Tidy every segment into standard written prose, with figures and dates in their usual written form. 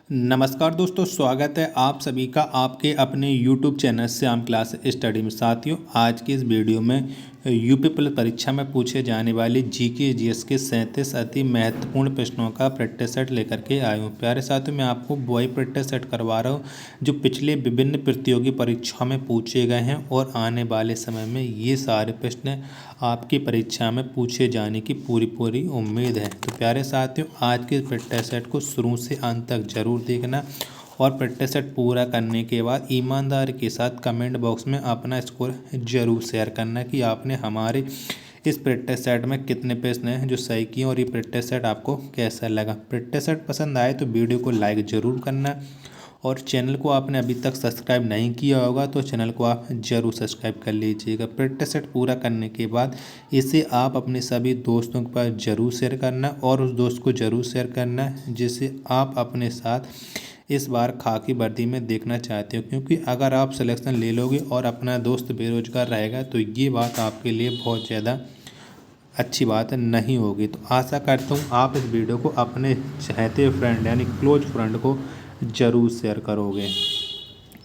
नमस्कार दोस्तों, स्वागत है आप सभी का आपके अपने YouTube channel Shyam class study में। साथियों, आज की इस वीडियो में यूपी पुलिस परीक्षा में पूछे जाने वाले जीके जीएस के 37 अति महत्वपूर्ण प्रश्नों का प्रैक्टिस सेट लेकर के आया हूँ। प्यारे साथियों, मैं आपको वही प्रैक्टिस सेट करवा रहा हूँ जो पिछले विभिन्न प्रतियोगी परीक्षाओं में पूछे गए हैं और आने वाले समय में ये सारे प्रश्न आपकी परीक्षा में पूछे जाने की पूरी उम्मीद है। तो प्यारे साथियों, आज के प्रैक्टिस सेट को शुरू से अंत तक जरूर देखना और प्रैक्टिस सेट पूरा करने के बाद ईमानदारी के साथ कमेंट बॉक्स में अपना स्कोर जरूर शेयर करना कि आपने हमारे इस प्रैक्टिस सेट में कितने प्रश्न हैं जो सही किए और ये प्रैक्टिस सेट आपको कैसा लगा। प्रैक्टिस सेट पसंद आए तो वीडियो को लाइक ज़रूर करना और चैनल को आपने अभी तक सब्सक्राइब नहीं किया होगा तो चैनल को आप ज़रूर सब्सक्राइब कर लीजिएगा। प्रैक्टिस सेट पूरा करने के बाद इसे आप अपने सभी दोस्तों के पास ज़रूर शेयर करना और उस दोस्त को ज़रूर शेयर करना जिसे आप अपने साथ इस बार खाकी वर्दी में देखना चाहते हो, क्योंकि अगर आप सिलेक्शन ले लोगे और अपना दोस्त बेरोजगार रहेगा तो ये बात आपके लिए बहुत ज़्यादा अच्छी बात नहीं होगी। तो आशा करता हूँ आप इस वीडियो को अपने चाहते फ्रेंड यानी क्लोज फ्रेंड को ज़रूर शेयर करोगे।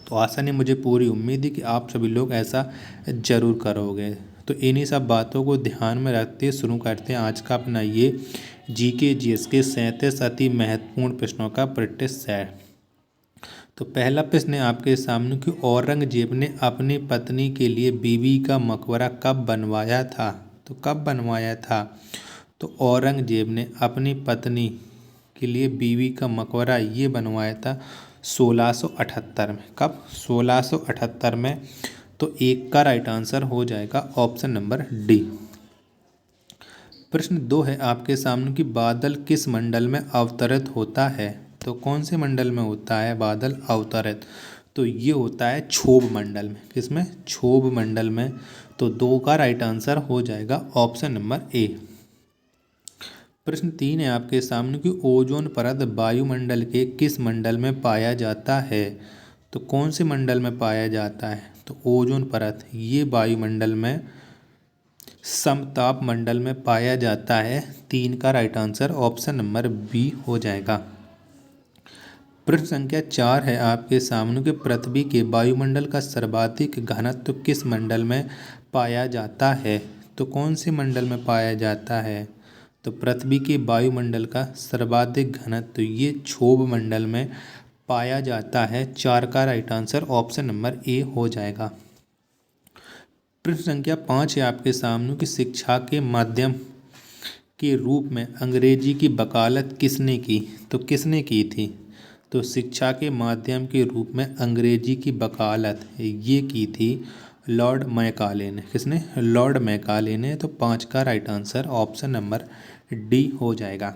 तो आशा नहीं, मुझे पूरी उम्मीद है कि आप सभी लोग ऐसा ज़रूर करोगे। तो इन्हीं सब बातों को ध्यान में रखते शुरू करते हैं आज का अपना ये जीके जीएस के 37 अति महत्वपूर्ण प्रश्नों का प्रैक्टिस सेट। तो पहला प्रश्न है आपके सामने कि औरंगजेब ने अपनी पत्नी के लिए बीवी का मकबरा कब बनवाया था। तो कब बनवाया था? तो औरंगजेब ने अपनी पत्नी के लिए बीवी का मकबरा ये बनवाया था 1678 में। कब? 1678 में। तो एक का राइट आंसर हो जाएगा ऑप्शन नंबर डी। प्रश्न 2 है आपके सामने कि बादल किस मंडल में अवतरित होता है। तो कौन से मंडल में होता है बादल अवतरित? तो ये होता है क्षोभ मंडल में। किसमें? क्षोभ मंडल में। तो 2 का राइट आंसर हो जाएगा ऑप्शन नंबर ए। प्रश्न 3 है आपके सामने कि ओजोन परत वायुमंडल के किस मंडल में पाया जाता है। तो कौन से मंडल में पाया जाता है? तो ओजोन परत ये वायुमंडल में समताप मंडल में पाया जाता है। 3 का right answer option number B हो जाएगा। प्रश्न संख्या 4 है आपके सामने कि पृथ्वी के वायुमंडल का सर्वाधिक घनत्व किस मंडल में पाया जाता है। तो कौन से मंडल में पाया जाता है? तो पृथ्वी के वायुमंडल का सर्वाधिक घनत्व ये क्षोभ मंडल में पाया जाता है। 4 का right answer option number A हो जाएगा। प्रश्न संख्या 5 है आपके सामने कि शिक्षा के माध्यम के रूप में अंग्रेजी की वकालत किसने की। तो किसने की थी? तो शिक्षा के माध्यम के रूप में अंग्रेजी की वकालत ये की थी लॉर्ड मैकाले ने। किसने? लॉर्ड मैकाले ने। तो 5 का right answer option number D हो जाएगा।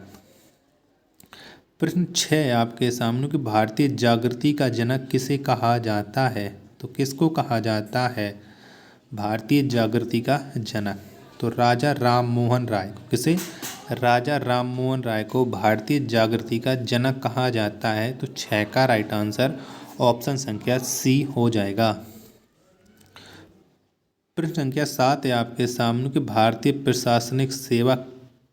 प्रश्न 6 है आपके सामने कि भारतीय जागृति का जनक किसे कहा जाता है। तो किसको कहा जाता है भारतीय जागृति का जनक? तो राजा राम मोहन राय को। किसे? राजा राम मोहन राय को भारतीय जागृति का जनक कहा जाता है। तो 6 का राइट आंसर ऑप्शन संख्या सी हो जाएगा। प्रश्न संख्या 7 है आपके सामने कि भारतीय प्रशासनिक सेवा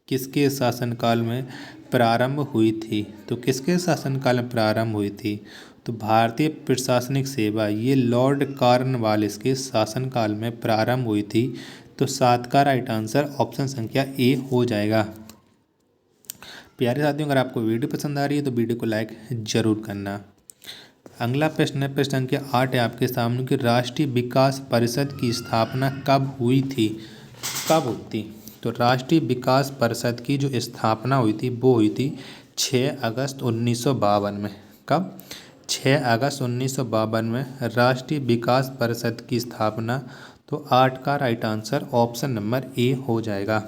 किसके शासनकाल में प्रारंभ हुई थी। तो किसके शासनकाल में प्रारंभ हुई थी? तो भारतीय प्रशासनिक सेवा ये लॉर्ड कॉर्नवालिस के शासनकाल में प्रारंभ हुई थी। तो 7 का राइट आंसर ऑप्शन संख्या ए हो जाएगा। प्यारे साथियों, अगर आपको वीडियो पसंद आ रही है तो वीडियो को लाइक जरूर करना। अगला प्रश्न है प्रश्न संख्या 8 है आपके सामने कि राष्ट्रीय विकास परिषद की स्थापना कब हुई थी। कब हुई थी? तो राष्ट्रीय विकास परिषद की जो स्थापना हुई थी वो हुई थी 6 अगस्त 1952 में। कब? 6 अगस्त 1952 में राष्ट्रीय विकास परिषद की स्थापना। तो 8 का right answer option number A हो जाएगा।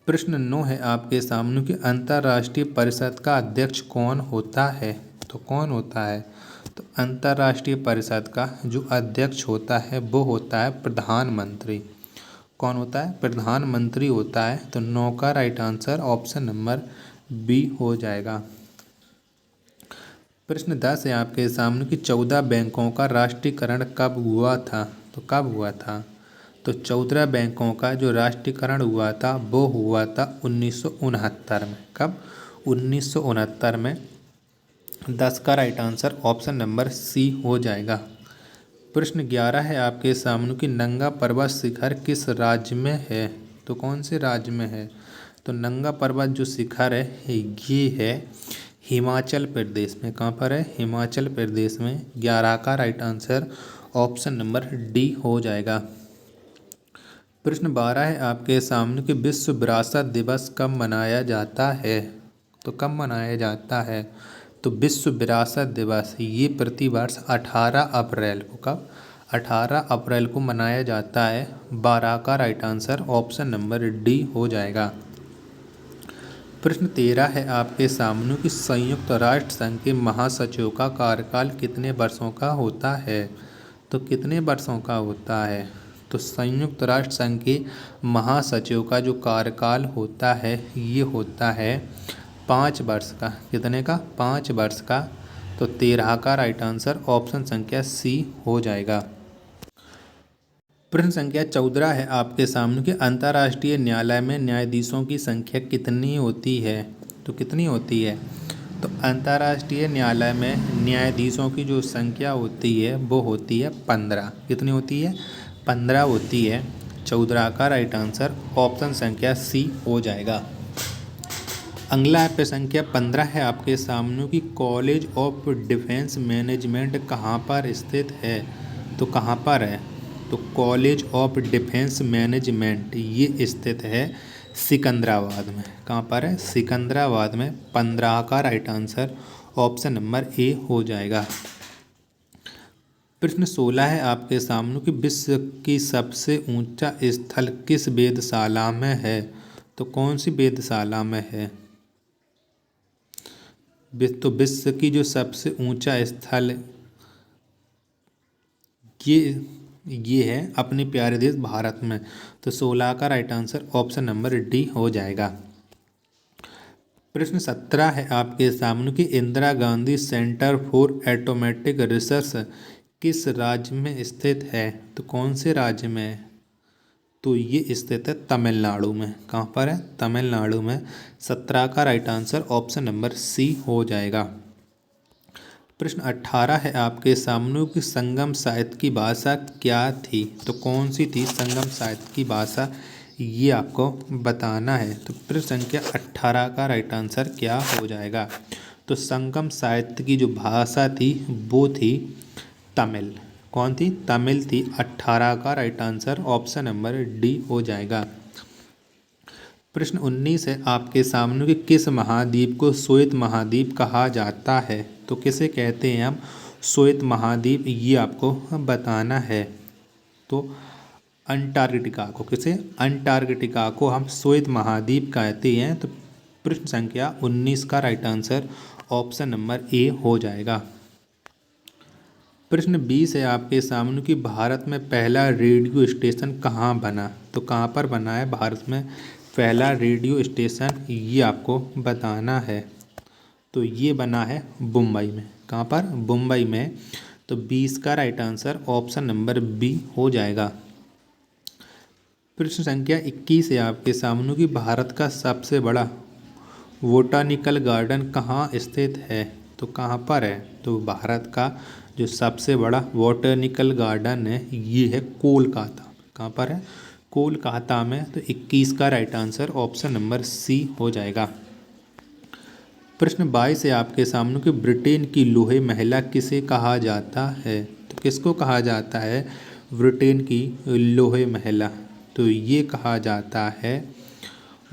प्रश्न 9 है आपके सामने कि अंतर्राष्ट्रीय परिषद का अध्यक्ष कौन होता है। तो कौन होता है? तो अंतर्राष्ट्रीय परिषद का जो अध्यक्ष होता है वो होता है प्रधानमंत्री। कौन होता है? प्रधानमंत्री होता है। तो 9 का right answer option number B हो जाएगा। प्रश्न 10 है आपके सामने कि 14 बैंकों का राष्ट्रीयकरण कब हुआ था। तो कब हुआ था? तो 14 बैंकों का जो राष्ट्रीयकरण हुआ था वो हुआ था 1969 में। कब? 1969 में। 10 का right answer option number C हो जाएगा। प्रश्न 11 है आपके सामने कि नंगा पर्वत शिखर किस राज्य में है? तो कौन से राज्य में है? तो नंगा पर्वत जो शिखर है ये है हिमाचल प्रदेश में। कहाँ पर है? हिमाचल प्रदेश में। 11 का right answer option number D हो जाएगा। प्रश्न 12 है आपके सामने कि विश्व विरासत दिवस कब मनाया जाता है? तो कब मनाया जाता है? तो विश्व विरासत दिवस ये प्रतिवर्ष 18 अप्रैल को, कब? 18 अप्रैल को मनाया जाता है। 12 का right answer option number D हो जाएगा। प्रश्न 13 है आपके सामने कि संयुक्त राष्ट्र संघ के महासचिव का कार्यकाल कितने वर्षों का होता है? तो कितने वर्षों का होता है? तो संयुक्त राष्ट्र संघ के महासचिव का जो कार्यकाल होता है ये होता है 5 वर्ष का। कितने का? 5 वर्ष का। तो 13 का राइट आंसर ऑप्शन संख्या सी हो जाएगा। प्रश्न संख्या 14 है आपके सामने कि अंतर्राष्ट्रीय न्यायालय में न्यायाधीशों की संख्या कितनी होती है? तो कितनी होती है? तो अंतर्राष्ट्रीय न्यायालय में न्यायाधीशों की जो संख्या होती है वो होती है 15। कितनी होती है? 15 होती है। 14 का राइट आंसर ऑप्शन संख्या सी हो जाएगा। अगला प्रश्न संख्या 15 है आपके सामने कि कॉलेज ऑफ डिफेंस मैनेजमेंट कहाँ पर स्थित है? तो कहाँ पर है? तो कॉलेज ऑफ डिफेंस मैनेजमेंट ये स्थित है सिकंदराबाद में। कहाँ पर है? सिकंदराबाद में। 15 का right answer option number A हो जाएगा। प्रश्न 16 है आपके सामने कि विश्व की सबसे ऊंचा स्थल किस वेधशाला में है? तो कौन सी वेधशाला में है? तो विश्व की जो सबसे ऊंचा स्थल ये है अपने प्यारे देश भारत में। तो 16 का right answer option number D हो जाएगा। प्रश्न 17 है आपके सामने कि Indira Gandhi centre for atomic research किस राज्य में स्थित है? तो कौन से राज्य में है? तो ये स्थित है तमिलनाडु में। कहाँ पर है? तमिलनाडु में। 17 का right answer option number C हो जाएगा। प्रश्न 18 है आपके सामने कि संगम साहित्य की भाषा क्या थी? तो कौन सी थी संगम साहित्य की भाषा? ये आपको बताना है। तो प्रश्न संख्या 18 का राइट आंसर क्या हो जाएगा? तो संगम साहित्य की जो भाषा थी वो थी तमिल। कौन थी? तमिल थी। 18 का right answer option number D हो जाएगा। प्रश्न 19 है आपके सामने कि किस महाद्वीप को श्वेत महाद्वीप कहा जाता है? तो किसे कहते हैं हम श्वेत महाद्वीप? ये आपको बताना है। तो अंटार्कटिका को, किसे? अंटार्कटिका को हम श्वेत महाद्वीप कहते हैं। तो प्रश्न संख्या 19 का right answer option number A हो जाएगा। प्रश्न 20 है आपके सामने कि भारत में पहला रेडियो स्टेशन कहाँ बना? तो कहाँ पर बना है भारत में पहला रेडियो स्टेशन? ये आपको बताना है। तो ये बना है मुंबई में। कहाँ पर? मुंबई में। तो 20 का right answer option number B हो जाएगा। प्रश्न संख्या 21 है आपके सामने कि भारत का सबसे बड़ा बोटानिकल गार्डन कहाँ स्थित है? तो कहाँ पर है? तो भारत का जो सबसे बड़ा बोटानिकल गार्डन है ये है कोलकाता। कहाँ पर है? कोलकाता में। तो 21 का right answer option number C हो जाएगा। प्रश्न 22 है आपके सामने कि ब्रिटेन की लोहे महिला किसे कहा जाता है? तो किसको कहा जाता है ब्रिटेन की लोहे महिला? तो ये कहा जाता है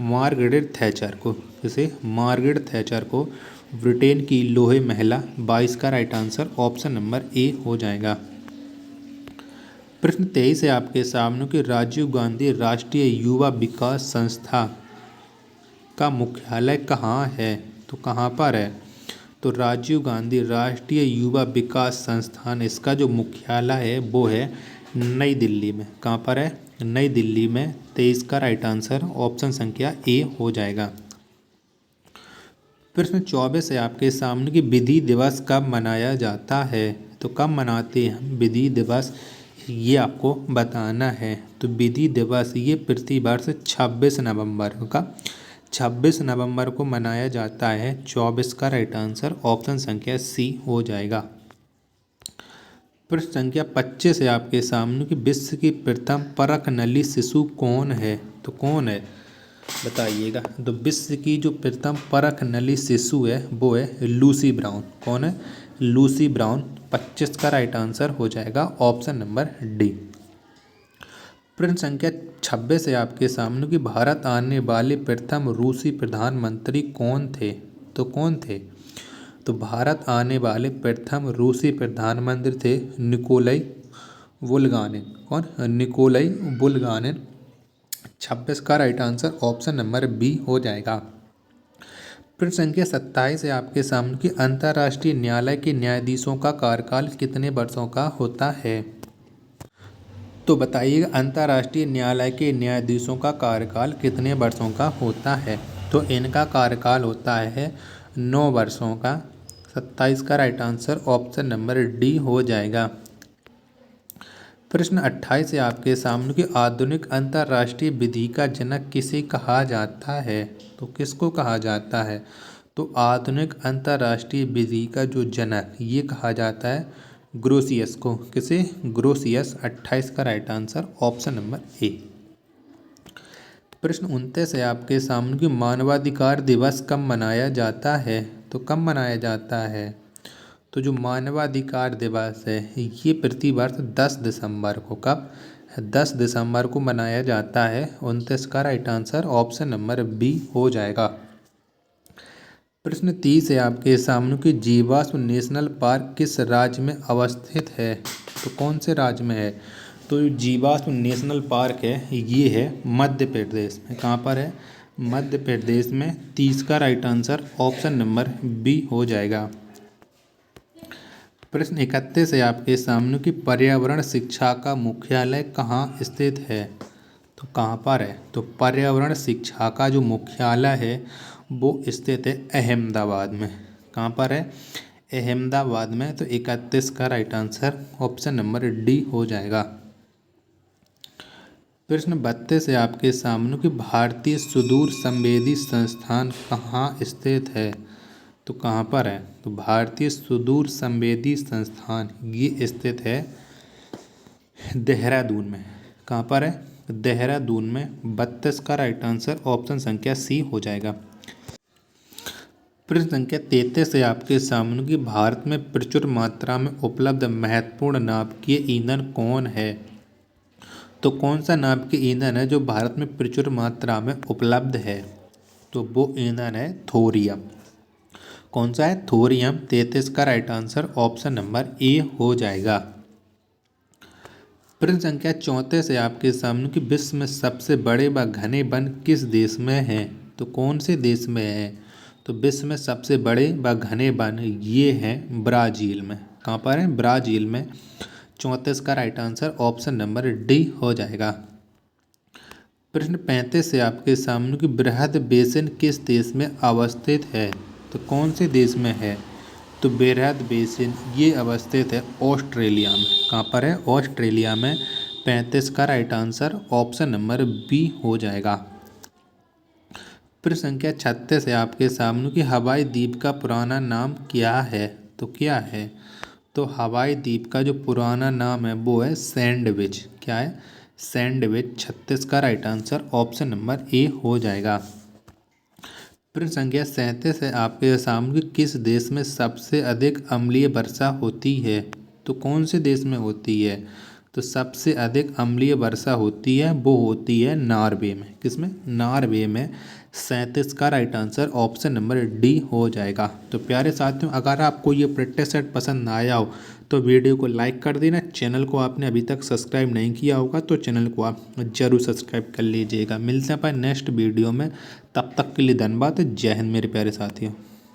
मार्गरेट थैचर को। किसे? मार्गरेट थैचर को ब्रिटेन की लोहे महिला। 22 का right answer option number A हो जाएगा। प्रश्न 23 है आपके सामने कि राजीव गांधी राष्ट्रीय युवा विकास संस्था का मुख्यालय कहाँ है? तो कहाँ पर है? तो राजीव गांधी राष्ट्रीय युवा विकास संस्थान इसका जो मुख्यालय है वो है नई दिल्ली में। कहाँ पर है? नई दिल्ली में। 23 का राइट आंसर ऑप्शन संख्या ए हो जाएगा। प्रश्न 24 है आपके सामने कि विधि दिवस कब मनाया जाता है? तो कब मनाते हैं हम विधि दिवस? ये आपको बताना है। तो विधि दिवस ये प्रतिवर्ष 26 नवंबर का 26 नवंबर को मनाया जाता है। 24 का राइट आंसर ऑप्शन संख्या सी हो जाएगा। प्रश्न संख्या 25 है आपके सामने कि विश्व की प्रथम परख नली शिशु कौन है? तो कौन है बताइएगा। तो विश्व की जो प्रथम परख नली शिशु है वो है लूसी ब्राउन। कौन है? Lucy brown. 25 का राइट आंसर हो जाएगा ऑप्शन नंबर डी। प्रश्न संख्या 26 है आपके सामने कि भारत आने वाले प्रथम रूसी प्रधानमंत्री कौन थे? तो कौन थे? तो भारत आने वाले प्रथम रूसी प्रधानमंत्री थे निकोलाई बुल्गानिन। कौन? Nikolai Bulganin. 26 का right answer option number B हो जाएगा। प्रश्न संख्या 27 है आपके सामने कि अंतर्राष्ट्रीय न्यायालय के न्यायाधीशों का कार्यकाल कितने वर्षों का होता है? तो बताइएगा अंतर्राष्ट्रीय न्यायालय के न्यायाधीशों का कार्यकाल कितने वर्षों का होता है? तो इनका कार्यकाल होता है 9 वर्षों का। 27 का right answer option number D हो जाएगा। प्रश्न 28 है आपके सामने कि आधुनिक अंतर्राष्ट्रीय विधि का जनक किसे कहा जाता है? तो किसको कहा जाता है? तो आधुनिक अंतर्राष्ट्रीय विधि का जो जनक ये कहा जाता है ग्रोसियस को। किसे? ग्रोसियस। 28 का right answer option number A. प्रश्न 29 है आपके सामने कि मानवाधिकार दिवस कब मनाया जाता है? तो कब मनाया जाता है? तो जो मानवाधिकार दिवस है ये प्रतिवर्ष 10 दिसंबर को, कब? 10 दिसंबर को मनाया जाता है। 29 का right answer option number B हो जाएगा। प्रश्न 30 है आपके सामने कि जीवाश्म नेशनल पार्क किस राज्य में अवस्थित है? तो कौन से राज्य में है? तो जीवाश्म नेशनल पार्क है ये है मध्य प्रदेश में। कहाँ पर है? मध्य प्रदेश में। 30 का right answer option number B हो जाएगा। प्रश्न 31 है आपके सामने कि पर्यावरण शिक्षा का मुख्यालय कहाँ स्थित है? तो कहाँ पर है? तो पर्यावरण शिक्षा का जो मुख्यालय है वो स्थित है अहमदाबाद में। कहाँ पर है? अहमदाबाद में। तो 31 का right answer option number D हो जाएगा। प्रश्न 32 है आपके सामने कि भारतीय सुदूर संवेदी संस्थान कहाँ स्थित है? तो कहाँ पर है? तो भारतीय सुदूर संवेदी संस्थान ये स्थित है देहरादून में। कहाँ पर है? देहरादून में। 32 का राइट आंसर ऑप्शन संख्या सी हो जाएगा। प्रश्न संख्या 33 है आपके सामने कि भारत में प्रचुर मात्रा में उपलब्ध महत्वपूर्ण नाभिकीय ईंधन कौन है? तो कौन सा नाभिकीय ईंधन है जो भारत में प्रचुर मात्रा में उपलब्ध है? तो वो ईंधन है थोरियम। कौन सा है? थोरियम। 33 का right answer option number A हो जाएगा। प्रश्न संख्या 34 है आपके सामने कि विश्व में सबसे बड़े व घने वन किस देश में हैं? तो कौन से देश में है? तो विश्व में सबसे बड़े व घने वन ये हैं ब्राज़ील में। कहाँ पर है? ब्राज़ील में। 34 का right answer option number D हो जाएगा। प्रश्न 35 है आपके सामने कि बृहद बेसिन किस देश में अवस्थित है? तो कौन से देश में है? तो बृहद बेसिन ये अवस्थित है ऑस्ट्रेलिया में। कहाँ पर है? ऑस्ट्रेलिया में। 35 का right answer option number B हो जाएगा। प्रश्न संख्या 36 है आपके सामने कि हवाई द्वीप का पुराना नाम क्या है? तो क्या है? तो हवाई द्वीप का जो पुराना नाम है वो है सैंडविच। क्या है? सैंडविच। 36 का right answer option number A हो जाएगा। प्रश्न संख्या 37 है आपके सामने कि किस देश में सबसे अधिक अम्लीय वर्षा होती है? तो कौन से देश में होती है? तो सबसे अधिक अम्लीय वर्षा होती है वो होती है नॉर्वे में। किसमें? नॉर्वे में। 37 का right answer option number D हो जाएगा। तो प्यारे साथियों अगर आपको ये प्रैक्टिस सेट पसंद आया हो तो वीडियो को लाइक कर देना। चैनल को आपने अभी तक सब्सक्राइब नहीं किया होगा तो चैनल को आप जरूर सब्सक्राइब कर लीजिएगा। मिलते हैं अपन नेक्स्ट वीडियो में। तब तक के लिए धन्यवाद। जय हिंद मेरे प्यारे साथियों।